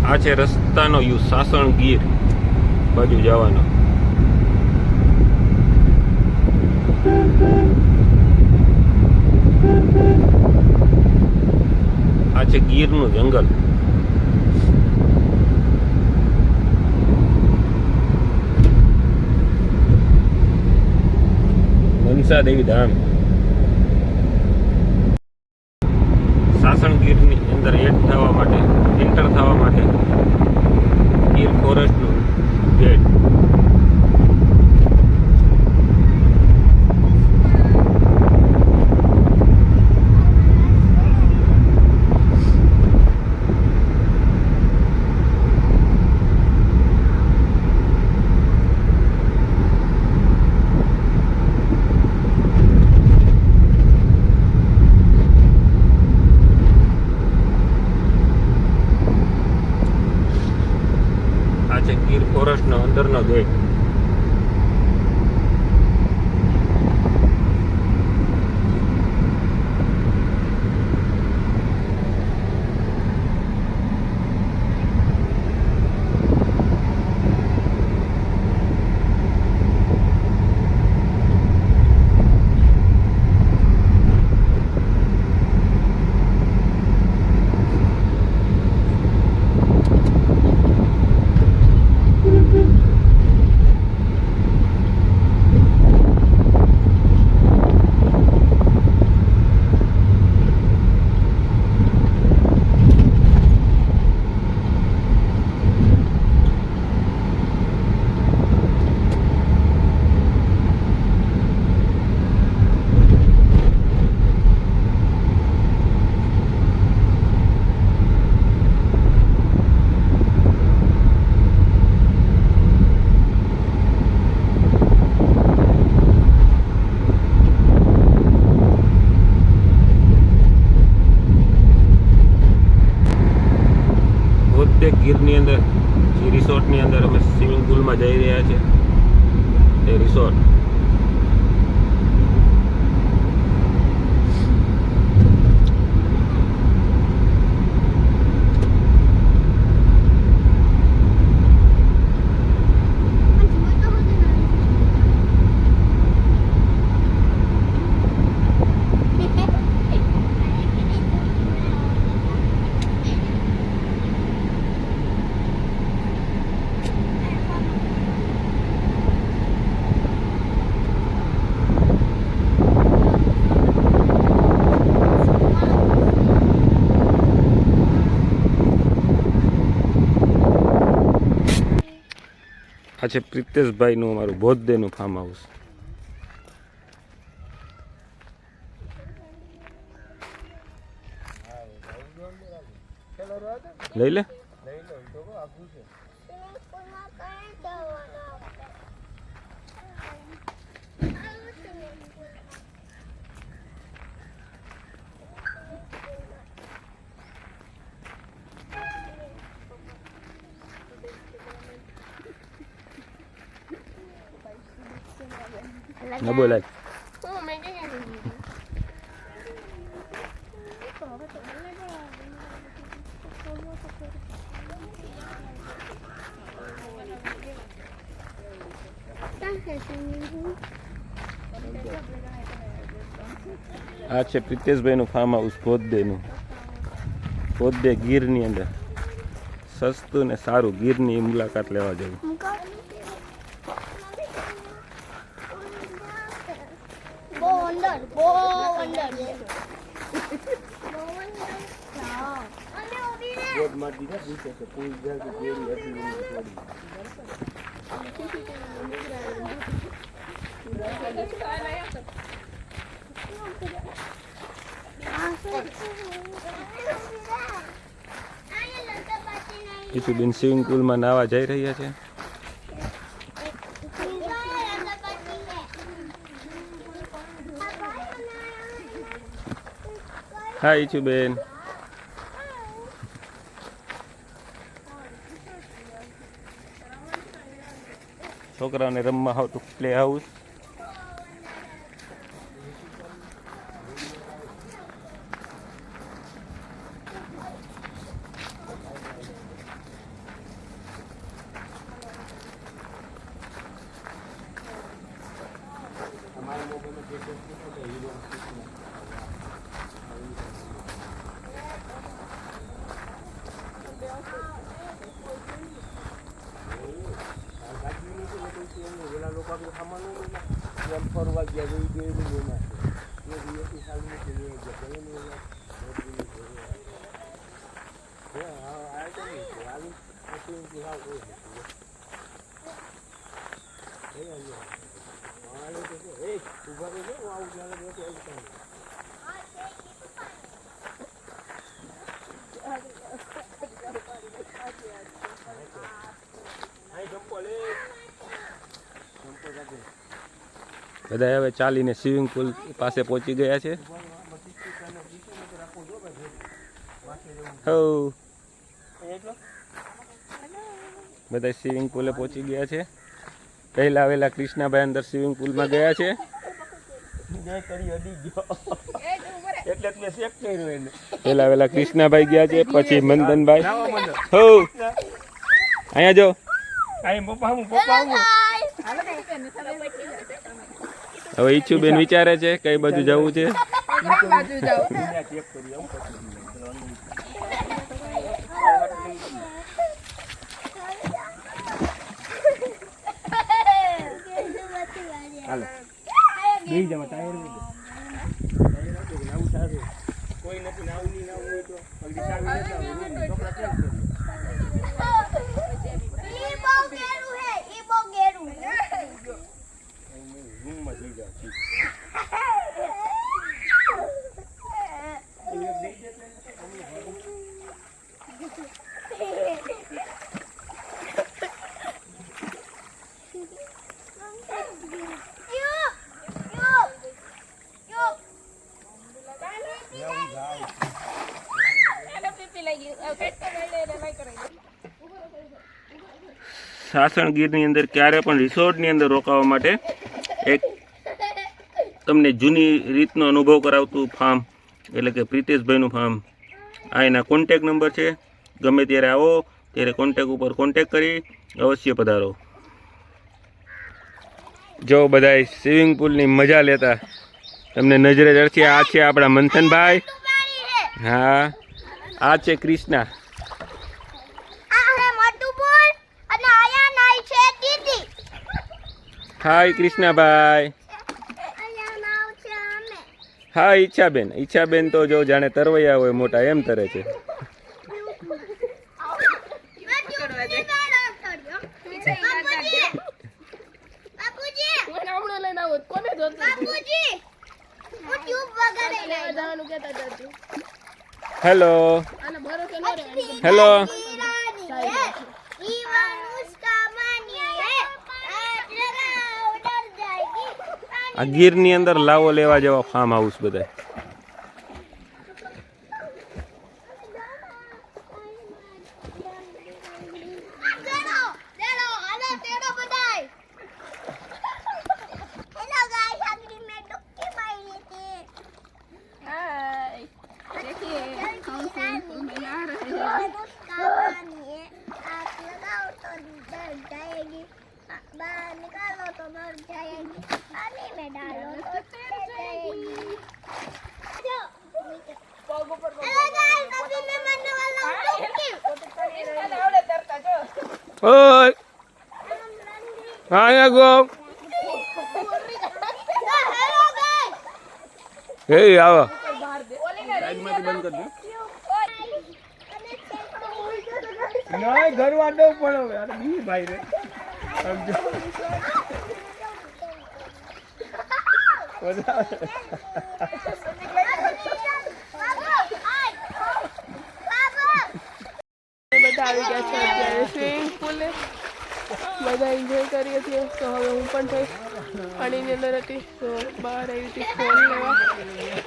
આ છે રસ્તાનો યુ સાસણ ગીર બાજુ જવાનો. આ છે ગીરનું જંગલ. મનસા દેવી ધામ. સાસણ ગીરની અંદર એન્ટર થવા માટે ગીર ફોરેસ્ટનું ગેટ. ગીર ફોરેસ્ટનો અંદરનો ગેટ. ગીરની અંદર જે રિસોર્ટની અંદર અમે સ્વિમિંગ પુલમાં જઈ રહ્યા છીએ એ રિસોર્ટ. આ છે પ્રિતેશભાઈનું અમારું બોધદેનું ફાર્મ હાઉસ. લઈ લે. ન બોલાય. આ છે પ્રિતેશભાઈનું ફાર્મ હાઉસ બોધદેનું. બોધદે ગીરની અંદર સસ્તું ને સારું ગીરની મુલાકાત લેવા જવું. ઈશુબેન સ્વિમિંગ પુલમાં નાવા જઈ રહ્યા છે. હા ઈશુબેન. છોકરાઓને રમવા આવતું પ્લે હાઉસ. બધા હવે ચાલીને સ્વિમિંગ પુલ પાસે પહોંચી ગયા છે. હો બધા સ્વિમિંગ પુલે પહોંચી ગયા છે. પહેલા આવેલા કૃષ્ણાભાઈ અંદર સ્વિમિંગ પુલમાં ગયા છે. પહેલા આવેલા કૃષ્ણાભાઈ ગયા છે, પછી મંદનભાઈ. હો અહીંયા જો હવે ઈચ્છુબેન વિચારે છે કઈ બાજુ જવું છે. સાસણગીરની અંદર ક્યારે પણ રિસોર્ટની અંદર રોકાવા માટે એક તમને જૂની રીતનો અનુભવ કરાવતું ફાર્મ એટલે કે પ્રિતેશભાઈનું ફાર્મ. આ એના કોન્ટેક નંબર છે. ગમે ત્યારે આવો ત્યારે કોન્ટેક ઉપર કોન્ટેક કરી અવશ્ય પધારો. જો બધા સ્વિમિંગ પુલની મજા લેતા તમને નજરે ચડશે. આ છે આપણા મંથનભાઈ. હા આ છે કૃષ્ણા. હાય કૃષ્ણાભાઈ. હા ઈચ્છાબેન. ઈચ્છાબેન તો જો જાણે તરવૈયા હોય મોટા એમ તરે છે. Hello hello. આ ગીરની અંદર લાવો લેવા જેવા ફાર્મ હાઉસ બધા. ઓય અહીંયા ગો. હે આવો. નહીં ઘરવા દો પણ યાર બી ભાઈ રે સમજો. બધા આવી ગયા છે અત્યારે સ્વિમિંગ પુલે. બધા એન્જોય કરીએ છીએ. તો હવે હું પણ જઈશ. પાણીની અંદર હતી તો બહાર આવી હતી ફોન લેવા.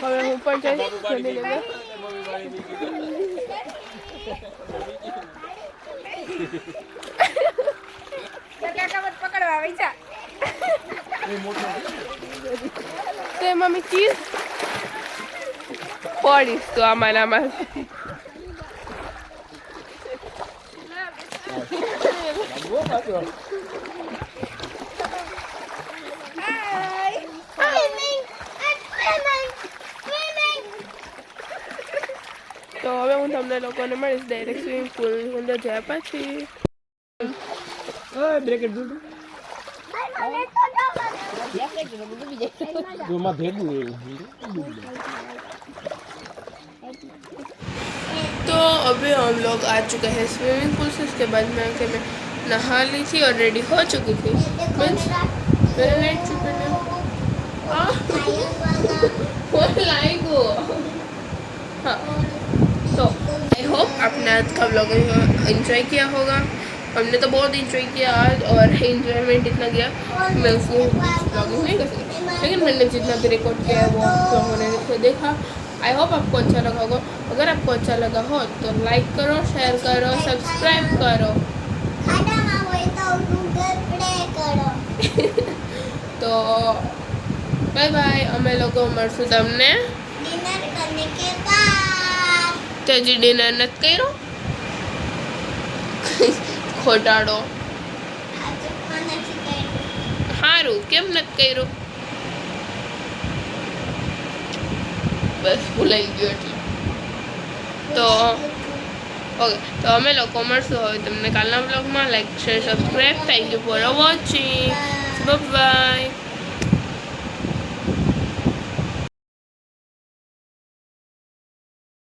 હવે હું પણ જઈશ જમી લેવા. તો મમ્મી ચીઝ પડીશ તો આમાં તો હવે હું તમને લોકોને મળીશ ડાયરેક્ટ સ્વિમિંગ પુલ અંદર જાય પછી. જોમાં ભેગું એવું तो अभी हम लोग आ चुके हैं स्विमिंग पूल से। उसके बाद में आके मैं नहा ली थी और रेडी हो चुकी थी। मीन्स मेरे नाइट सूट पहने हाँ। तो आई होप आपने आज का व्लॉग एंजॉय किया होगा। हमने तो बहुत एंजॉय किया आज, और एंजॉयमेंट इतना किया मैं उसको व्लॉगिंग नहीं कर सकती, लेकिन मैंने जितना भी रिकॉर्ड किया है वो आप लोगों ने देखा। आई होप आपको अच्छा लगा होगा। अगर आपको अच्छा लगा हो तो लाइक करो, शेयर करो, सब्सक्राइब करो। तो बाय बाय। अमे लोग मळशुं तमने डिनर करने के बाद। तो हजी डिनर नत कर्यो? खोटाड़ो। आज खाना चिकन। हारू केम नत कर्यो? बस भूलाई गयो એટલે तो ओके। तो अमे लोग मळशुं હવે તમને કાલના બ્લોગમાં. Like, share, subscribe. Thank you for watching. Bye bye.